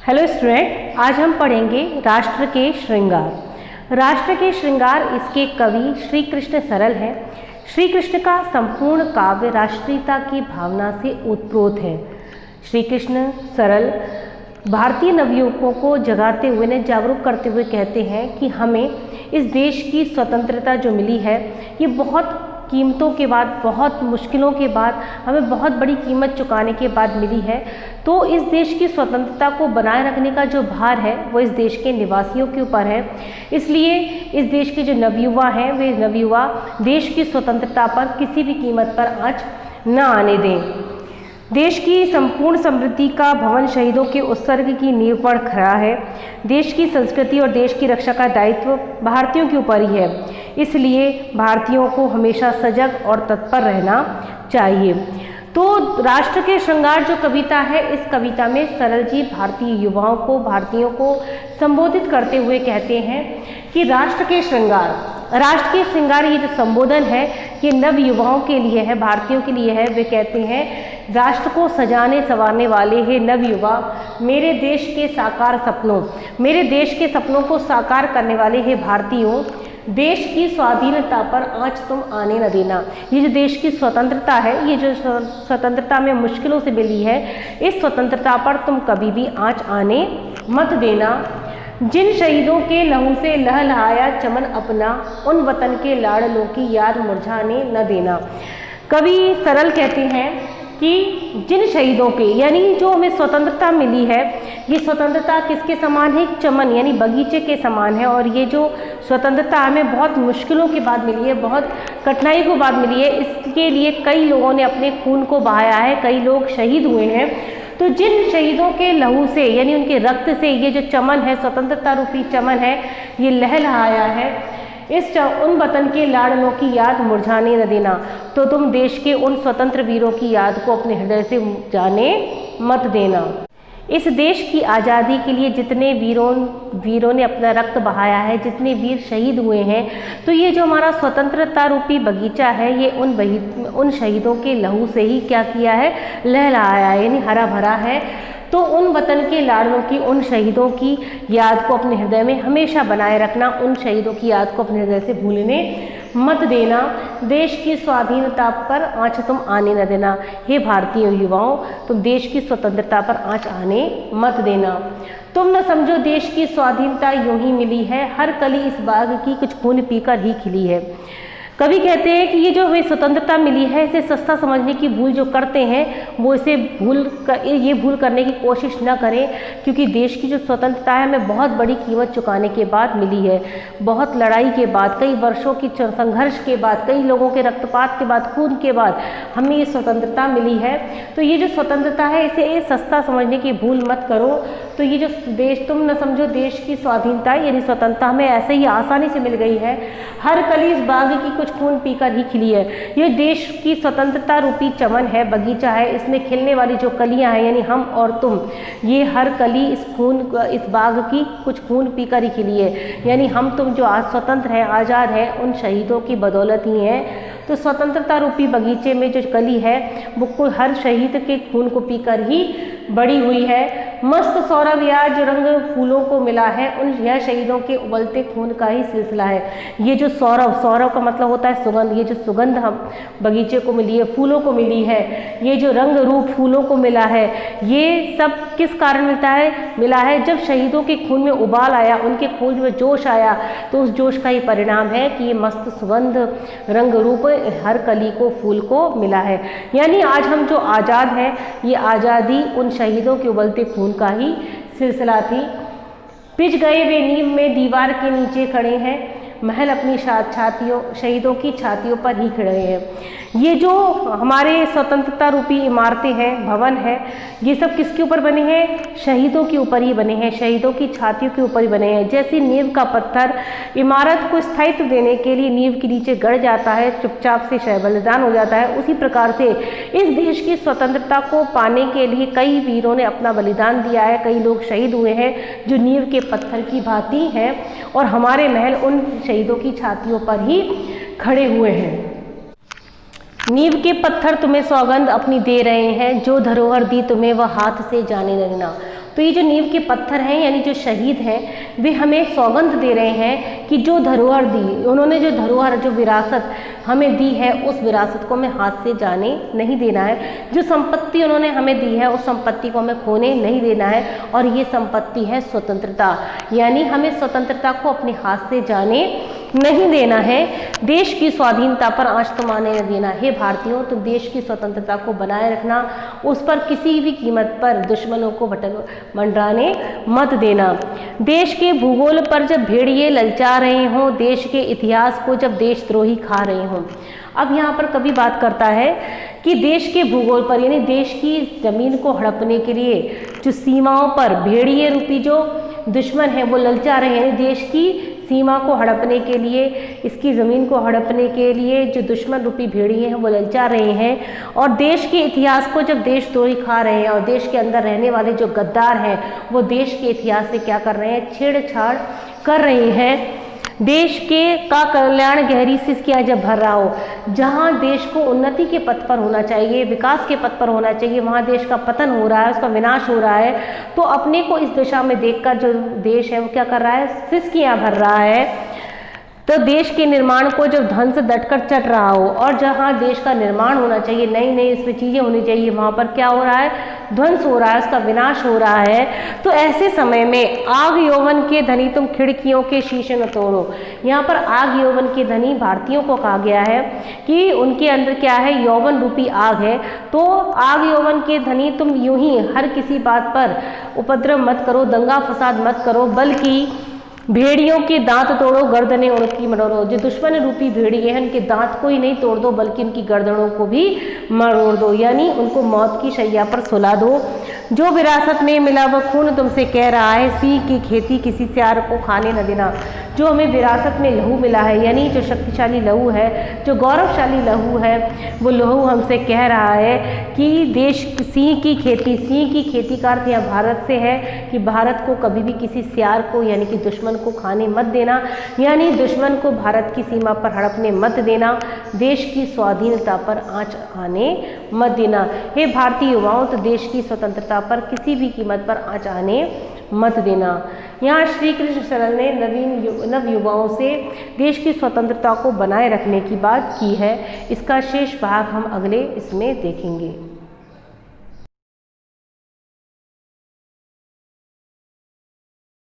Hello student, आज हम पढ़ेंगे राष्ट्र के श्रृंगार। राष्ट्र के श्रृंगार इसके कवि श्री कृष्ण सरल हैं। श्री कृष्ण का संपूर्ण काव्य राष्ट्रीयता की भावना से ओतप्रोत है। श्री कृष्ण सरल भारतीय नवयुवकों को जगाते हुए ने जागरूक करते हुए कहते हैं कि हमें इस देश की स्वतंत्रता जो मिली है ये बहुत कीमतों के बाद, बहुत मुश्किलों के बाद, हमें बहुत बड़ी कीमत चुकाने के बाद मिली है। तो इस देश की स्वतंत्रता को बनाए रखने का जो भार है वो इस देश के निवासियों के ऊपर है। इसलिए इस देश के जो नवयुवा हैं वे नवयुवा देश की स्वतंत्रता पर किसी भी कीमत पर आँच न आने दें। देश की संपूर्ण समृद्धि का भवन शहीदों के उत्सर्ग की नींव पर खड़ा है। देश की संस्कृति और देश की रक्षा का दायित्व भारतीयों के ऊपर ही है। इसलिए भारतीयों को हमेशा सजग और तत्पर रहना चाहिए। तो राष्ट्र के श्रृंगार जो कविता है, इस कविता में सरल जी भारतीय युवाओं को, भारतीयों को संबोधित करते हुए कहते हैं कि राष्ट्र के श्रृंगार ये जो संबोधन है ये नव युवाओं के लिए है, भारतीयों के लिए है। वे कहते हैं राष्ट्र को सजाने संवारने वाले हैं नव युवा, मेरे देश के सपनों को साकार करने वाले हैं भारतीयों। देश की स्वाधीनता पर आँच तुम आने न देना। ये जो देश की स्वतंत्रता है, ये जो स्वतंत्रता में मुश्किलों से मिली है, इस स्वतंत्रता पर तुम कभी भी आँच आने मत देना। जिन शहीदों के लहू से लहलहाया चमन अपना, उन वतन के लाडलों की याद मुरझाने न देना। कवि सरल कहते हैं कि जिन शहीदों के, यानी जो हमें स्वतंत्रता मिली है, ये स्वतंत्रता किसके समान है? चमन यानी बगीचे के समान है। और ये जो स्वतंत्रता हमें बहुत मुश्किलों के बाद मिली है, बहुत कठिनाई के बाद मिली है। इसके लिए कई लोगों ने अपने खून को बहाया है, कई लोग शहीद हुए हैं। तो जिन शहीदों के लहू से यानी उनके रक्त से ये जो चमन है, स्वतंत्रता रूपी चमन है, ये लहलहाया है, उन वतन के लाडलों की याद मुरझाने न देना। तो तुम देश के उन स्वतंत्र वीरों की याद को अपने हृदय से जाने मत देना। इस देश की आज़ादी के लिए जितने वीरों ने अपना रक्त बहाया है, जितने वीर शहीद हुए हैं, तो ये जो हमारा स्वतंत्रता रूपी बगीचा है, ये उन शहीदों के लहू से ही क्या किया है? लहलहाया है, यानी हरा भरा है। तो उन वतन के लाडलों की, उन शहीदों की याद को अपने हृदय में हमेशा बनाए रखना, उन शहीदों की याद को अपने हृदय से भूलने मत देना। देश की स्वाधीनता पर आँच तुम आने न देना। हे भारतीय युवाओं, तुम देश की स्वतंत्रता पर आँच आने मत देना। तुम न समझो देश की स्वाधीनता यूं ही मिली है, हर कली इस बाग की कुछ खून पीकर ही खिली है। कवि कहते हैं कि ये जो हमें स्वतंत्रता मिली है, इसे सस्ता समझने की भूल जो करते हैं वो इसे भूल करने की कोशिश न करें, क्योंकि देश की जो स्वतंत्रता है हमें बहुत बड़ी कीमत चुकाने के बाद मिली है। बहुत लड़ाई के बाद, कई वर्षों की संघर्ष के बाद, कई लोगों के रक्तपात के बाद, खून के बाद हमें ये स्वतंत्रता मिली है। तो ये जो स्वतंत्रता है इसे सस्ता समझने की भूल मत करो। तो ये जो तुम न समझो देश की स्वाधीनता यानी स्वतंत्रता हमें ऐसे ही आसानी से मिल गई है, हर कली इस बाग की कुछ खून पीकर ही खिली है। ये देश की स्वतंत्रता रूपी चमन है, बगीचा है, इसमें खिलने वाली जो कलियां हैं यानी हम और तुम, ये हर कली इस बाग की कुछ खून पीकर ही खिली है। यानी हम तुम जो आज स्वतंत्र हैं, आज़ाद हैं, उन शहीदों की बदौलत ही हैं। तो स्वतंत्रता रूपी बगीचे में जो कली है वो हर शहीद के खून को पीकर ही बड़ी हुई है। मस्त सौरभ या जो रंग फूलों को मिला है, यह शहीदों के उबलते खून का ही सिलसिला है। ये जो सौरभ का मतलब होता है सुगंध, ये जो सुगंध हम बगीचे को मिली है, फूलों को मिली है, ये जो रंग रूप फूलों को मिला है, ये सब किस कारण मिला है? जब शहीदों के खून में उबाल आया, उनके खून में जोश आया, तो उस जोश का ही परिणाम है कि ये मस्त सुगंध, रंग रूप हर कली को, फूल को मिला है। यानी आज हम जो आज़ाद हैं, ये आज़ादी उन शहीदों के उबलते खून का ही सिलसिला थी। पिच गए वे नींव में दीवार के नीचे खड़े हैं, महल अपनी शहीदों की छातियों पर ही खड़े हैं। ये जो हमारे स्वतंत्रता रूपी इमारतें हैं, भवन है, ये सब किसके ऊपर बने हैं? शहीदों के ऊपर ही बने हैं, शहीदों की छातियों के ऊपर ही बने हैं। जैसे नींव का पत्थर इमारत को स्थायित्व देने के लिए नींव के नीचे गड़ जाता है, चुपचाप से बलिदान हो जाता है, उसी प्रकार से इस देश की स्वतंत्रता को पाने के लिए कई वीरों ने अपना बलिदान दिया है, कई लोग शहीद हुए हैं जो नींव के पत्थर की भांति हैं, और हमारे महल उन शहीदों की छातियों पर ही खड़े हुए हैं। नींव के पत्थर तुम्हें सौगंध अपनी दे रहे हैं, जो धरोहर दी तुम्हें वह हाथ से जाने लगना। तो ये जो नींव के पत्थर हैं यानी जो शहीद हैं वे हमें सौगंध दे रहे हैं कि जो धरोहर दी उन्होंने, जो धरोहर जो विरासत हमें दी है उस विरासत को हमें हाथ से जाने नहीं देना है। जो संपत्ति उन्होंने हमें दी है उस संपत्ति को हमें खोने नहीं देना है। और ये संपत्ति है स्वतंत्रता, यानी हमें स्वतंत्रता को अपने हाथ से जाने नहीं देना है। देश की स्वाधीनता पर आंच तुम आने न देना। हे भारतीयों, तुम देश की स्वतंत्रता को बनाए रखना, उस पर किसी भी कीमत पर दुश्मनों को मंडराने मत देना। देश के भूगोल पर जब भेड़िए ललचा रहे हों, देश के इतिहास को जब देशद्रोही खा रहे हों। अब यहाँ पर कवि बात करता है कि देश के भूगोल पर यानी देश की जमीन को हड़पने के लिए जो सीमाओं पर भेड़िए रूपी जो दुश्मन है वो ललचा रहे हैं। देश की सीमा को हड़पने के लिए, इसकी ज़मीन को हड़पने के लिए जो दुश्मन रूपी भेड़िए हैं वो ललचा रहे हैं। और देश के इतिहास को जब देशद्रोही खा रहे हैं और देश के अंदर रहने वाले जो गद्दार हैं वो देश के इतिहास से क्या कर रहे हैं, छेड़छाड़ कर रहे हैं। देश के का कल्याण गहरी से किया जब भर रहा हो, जहाँ देश को उन्नति के पथ पर होना चाहिए, विकास के पथ पर होना चाहिए, वहाँ देश का पतन हो रहा है, उसका विनाश हो रहा है। तो अपने को इस दिशा में देखकर जो देश है वो क्या कर रहा है, सिसकियाँ भर रहा है। तो देश के निर्माण को जब धन से डटकर चट रहा हो और जहाँ देश का निर्माण होना चाहिए, नई नई इसमें चीज़ें होनी चाहिए, वहाँ पर क्या हो रहा है, ध्वंस हो रहा है, उसका विनाश हो रहा है। तो ऐसे समय में आग यौवन के धनी तुम खिड़कियों के शीशे न तोड़ो। यहाँ पर आग यौवन के धनी भारतीयों को कहा गया है कि उनके अंदर क्या है, यौवन रूपी आग है। तो आग यौवन के धनी तुम यूं ही हर किसी बात पर उपद्रव मत करो, दंगा फसाद मत करो, बल्कि भेड़ियों के दांत तोड़ो, गर्दनें उनकी मरोड़ो। जो दुश्मन रूपी भेड़िए हैं उनके दांत को ही नहीं तोड़ दो बल्कि उनकी गर्दनों को भी मरोड़ दो, यानी उनको मौत की शैया पर सुला दो। जो विरासत में मिला वह खून तुमसे कह रहा है, सिंह की खेती किसी सियार को खाने न देना। जो हमें विरासत में लहू मिला है, यानी जो शक्तिशाली लहू है, जो गौरवशाली लहू है, वो लहू हमसे कह रहा है कि देश सिंह की खेती का अर्थ यहाँ भारत से है कि भारत को कभी भी किसी सियार को यानी कि दुश्मन को खाने मत देना, यानी दुश्मन को भारत की सीमा पर हड़पने मत देना, देश की स्वाधीनता पर आंच आने मत देना। हे भारतीय युवाओं, तो देश की स्वतंत्रता पर किसी भी कीमत पर आंच आने मत देना। यहाँ श्री कृष्ण शरण ने नव युवाओं से देश की स्वतंत्रता को बनाए रखने की बात की है। इसका शेष भाग हम अगले इसमें देखेंगे।